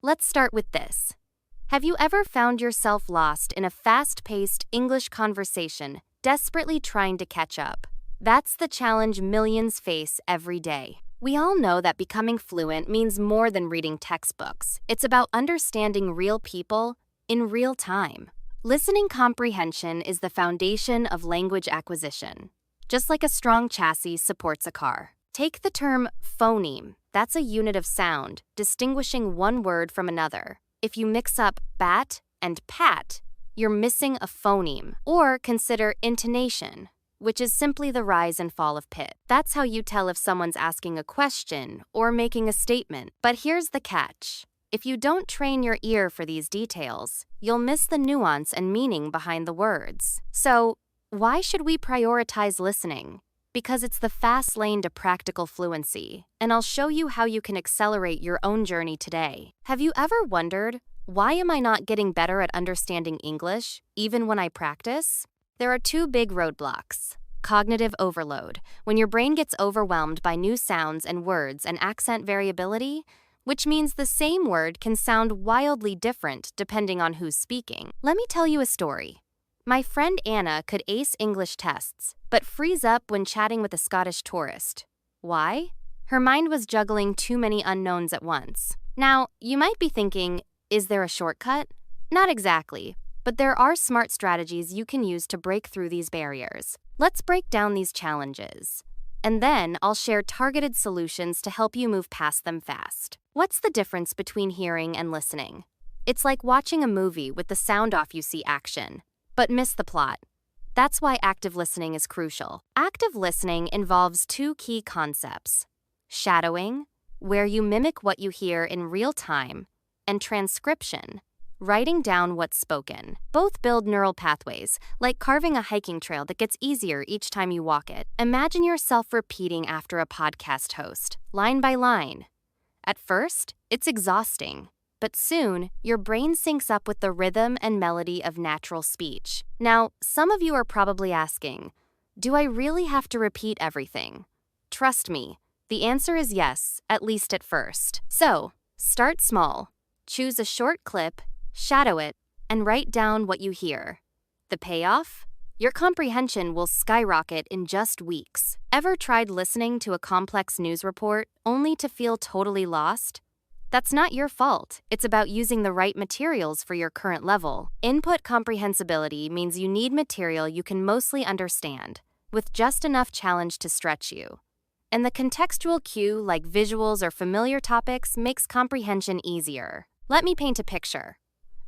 Let's start with this. Have you ever found yourself lost in a fast-paced English conversation, desperately trying to catch up? That's the challenge millions face every day. We all know that becoming fluent means more than reading textbooks. It's about understanding real people in real time. Listening comprehension is the foundation of language acquisition, just like a strong chassis supports a car. Take the term phoneme. That's a unit of sound, distinguishing one word from another. If you mix up bat and pat, you're missing a phoneme. Or consider intonation, which is simply the rise and fall of pitch. That's how you tell if someone's asking a question or making a statement. But here's the catch. If you don't train your ear for these details, you'll miss the nuance and meaning behind the words. So, why should we prioritize listening? Because it's the fast lane to practical fluency, and I'll show you how you can accelerate your own journey today. Have you ever wondered, why am I not getting better at understanding English, even when I practice? There are two big roadblocks. Cognitive overload, when your brain gets overwhelmed by new sounds and words, and accent variability, which means the same word can sound wildly different depending on who's speaking. Let me tell you a story. My friend Anna could ace English tests, but freeze up when chatting with a Scottish tourist. Why? Her mind was juggling too many unknowns at once. Now, you might be thinking, is there a shortcut? Not exactly. But there are smart strategies you can use to break through these barriers. Let's break down these challenges. And then I'll share targeted solutions to help you move past them fast. What's the difference between hearing and listening? It's like watching a movie with the sound off. You see action, but miss the plot. That's why active listening is crucial. Active listening involves two key concepts: shadowing, where you mimic what you hear in real time, and transcription, writing down what's spoken. Both build neural pathways, like carving a hiking trail that gets easier each time you walk it. Imagine yourself repeating after a podcast host, line by line. At first, it's exhausting, but soon, your brain syncs up with the rhythm and melody of natural speech. Now, some of you are probably asking, do I really have to repeat everything? Trust me, the answer is yes, at least at first. So, start small. Choose a short clip, shadow it, and write down what you hear. The payoff? Your comprehension will skyrocket in just weeks. Ever tried listening to a complex news report only to feel totally lost? That's not your fault. It's about using the right materials for your current level. Input comprehensibility means you need material you can mostly understand, with just enough challenge to stretch you. And the contextual cue, like visuals or familiar topics, makes comprehension easier. Let me paint a picture.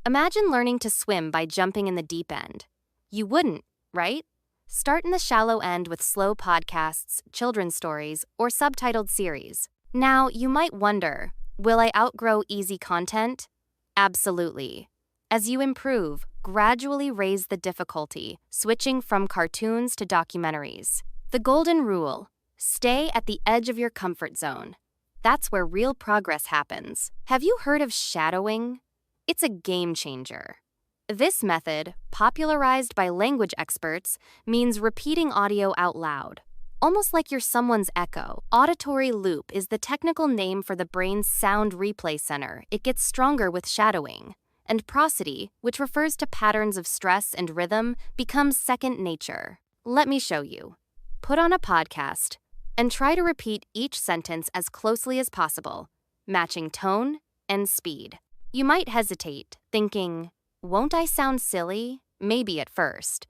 Imagine learning to swim by jumping in the deep end. You wouldn't, right? Start in the shallow end with slow podcasts, children's stories, or subtitled series. Now, you might wonder, will I outgrow easy content? Absolutely. As you improve, gradually raise the difficulty, switching from cartoons to documentaries. The golden rule: stay at the edge of your comfort zone. That's where real progress happens. Have you heard of shadowing? It's a game changer. This method, popularized by language experts, means repeating audio out loud, almost like you're someone's echo. Auditory loop is the technical name for the brain's sound replay center. It gets stronger with shadowing. And prosody, which refers to patterns of stress and rhythm, becomes second nature. Let me show you. Put on a podcast and try to repeat each sentence as closely as possible, matching tone and speed. You might hesitate, thinking, won't I sound silly? Maybe at first.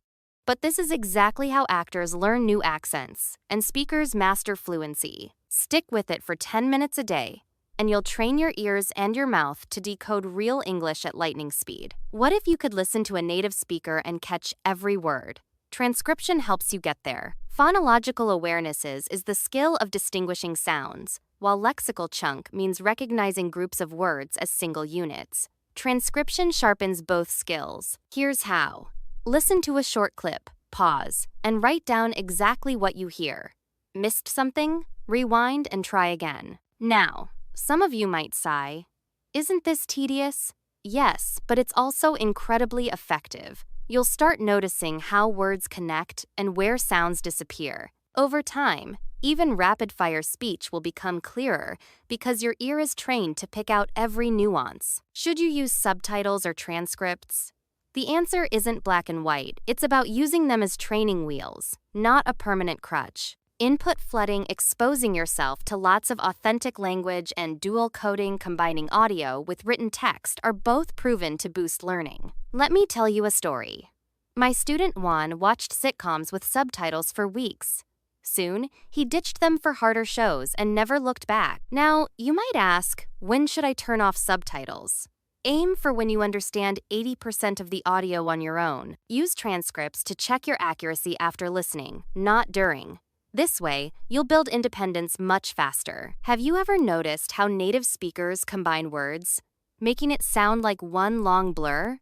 But this is exactly how actors learn new accents and speakers master fluency. Stick with it for 10 minutes a day, and you'll train your ears and your mouth to decode real English at lightning speed. What if you could listen to a native speaker and catch every word? Transcription helps you get there. Phonological awarenesses is the skill of distinguishing sounds, while lexical chunk means recognizing groups of words as single units. Transcription sharpens both skills. Here's how. Listen to a short clip, pause, and write down exactly what you hear. Missed something? Rewind and try again. Now, some of you might sigh, isn't this tedious? Yes, but it's also incredibly effective. You'll start noticing how words connect and where sounds disappear. Over time, Even rapid-fire speech will become clearer because your ear is trained to pick out every nuance. Should you use subtitles or transcripts? The answer isn't black and white. It's about using them as training wheels, not a permanent crutch. Input flooding, exposing yourself to lots of authentic language, and dual coding, combining audio with written text, are both proven to boost learning. Let me tell you a story. My student Juan watched sitcoms with subtitles for weeks. Soon, he ditched them for harder shows and never looked back. Now, you might ask, when should I turn off subtitles? Aim for when you understand 80% of the audio on your own. Use transcripts to check your accuracy after listening, not during. This way, you'll build independence much faster. Have you ever noticed how native speakers combine words, making it sound like one long blur?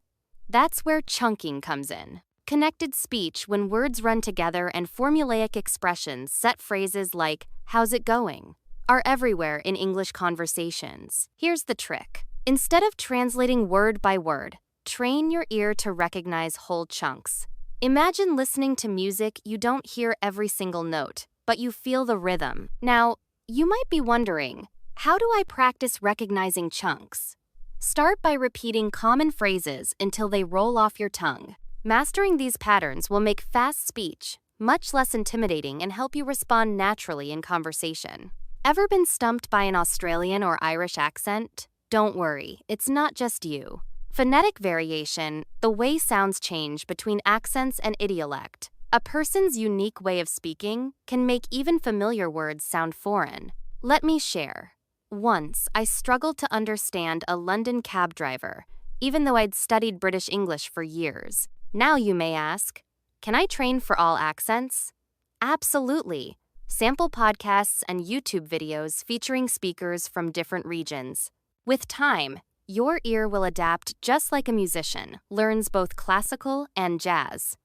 That's where chunking comes in. Connected speech, when words run together, and formulaic expressions, set phrases like, "How's it going?" are everywhere in English conversations. Here's the trick. Instead of translating word by word, train your ear to recognize whole chunks. Imagine listening to music you don't hear every single note, but you feel the rhythm. Now, you might be wondering, how do I practice recognizing chunks? Start by repeating common phrases until they roll off your tongue. Mastering these patterns will make fast speech much less intimidating and help you respond naturally in conversation. Ever been stumped by an Australian or Irish accent? Don't worry, it's not just you. Phonetic variation, the way sounds change between accents and idiolect. A person's unique way of speaking can make even familiar words sound foreign. Let me share. Once, I struggled to understand a London cab driver, even though I'd studied British English for years. Now you may ask, can I train for all accents? Absolutely. Sample podcasts and YouTube videos featuring speakers from different regions. With time, your ear will adapt just like a musician, learns both classical and jazz.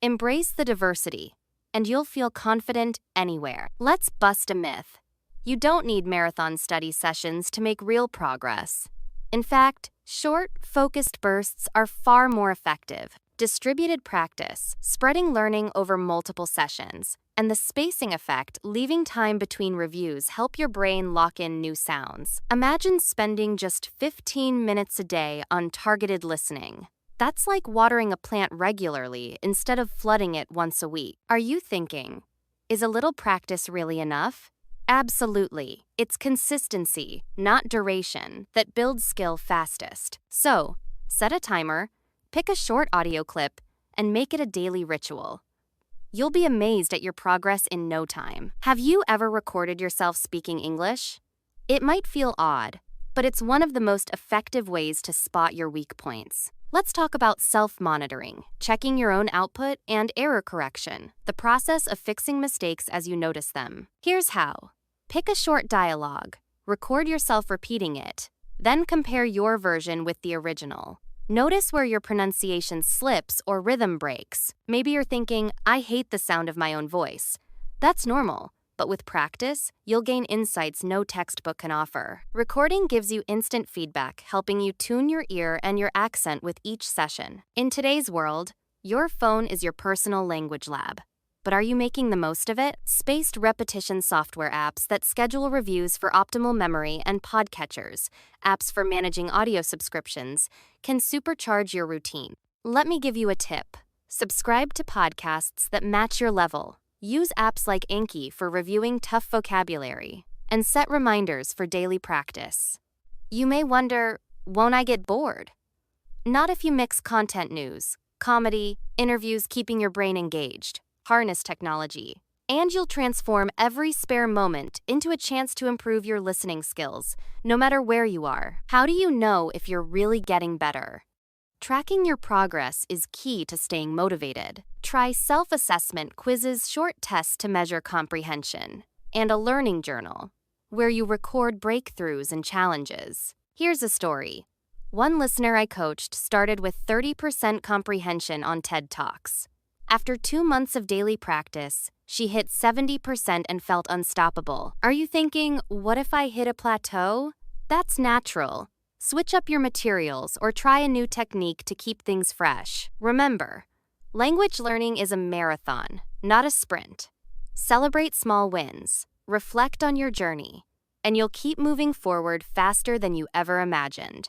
Embrace the diversity, and you'll feel confident anywhere. Let's bust a myth. You don't need marathon study sessions to make real progress. In fact, short, focused bursts are far more effective. Distributed practice, spreading learning over multiple sessions, and the spacing effect, leaving time between reviews, help your brain lock in new sounds. Imagine spending just 15 minutes a day on targeted listening. That's like watering a plant regularly instead of flooding it once a week. Are you thinking, is a little practice really enough? Absolutely. It's consistency, not duration, that builds skill fastest. So, set a timer, pick a short audio clip, and make it a daily ritual. You'll be amazed at your progress in no time. Have you ever recorded yourself speaking English? It might feel odd, but it's one of the most effective ways to spot your weak points. Let's talk about self-monitoring, checking your own output, and error correction, the process of fixing mistakes as you notice them. Here's how. Pick a short dialogue, record yourself repeating it, then compare your version with the original. Notice where your pronunciation slips or rhythm breaks. Maybe you're thinking, I hate the sound of my own voice. That's normal, but with practice, you'll gain insights no textbook can offer. Recording gives you instant feedback, helping you tune your ear and your accent with each session. In today's world, your phone is your personal language lab. But are you making the most of it? Spaced repetition software apps that schedule reviews for optimal memory and podcatchers, apps for managing audio subscriptions, can supercharge your routine. Let me give you a tip. Subscribe to podcasts that match your level. Use apps like Anki for reviewing tough vocabulary, and set reminders for daily practice. You may wonder, won't I get bored? Not if you mix content news, comedy, interviews, keeping your brain engaged. Harness technology, and you'll transform every spare moment into a chance to improve your listening skills, no matter where you are. How do you know if you're really getting better? Tracking your progress is key to staying motivated. Try self-assessment quizzes, short tests to measure comprehension, and a learning journal, where you record breakthroughs and challenges. Here's a story. One listener I coached started with 30% comprehension on TED Talks. After 2 months of daily practice, she hit 70% and felt unstoppable. Are you thinking, what if I hit a plateau? That's natural. Switch up your materials or try a new technique to keep things fresh. Remember, language learning is a marathon, not a sprint. Celebrate small wins, reflect on your journey, and you'll keep moving forward faster than you ever imagined.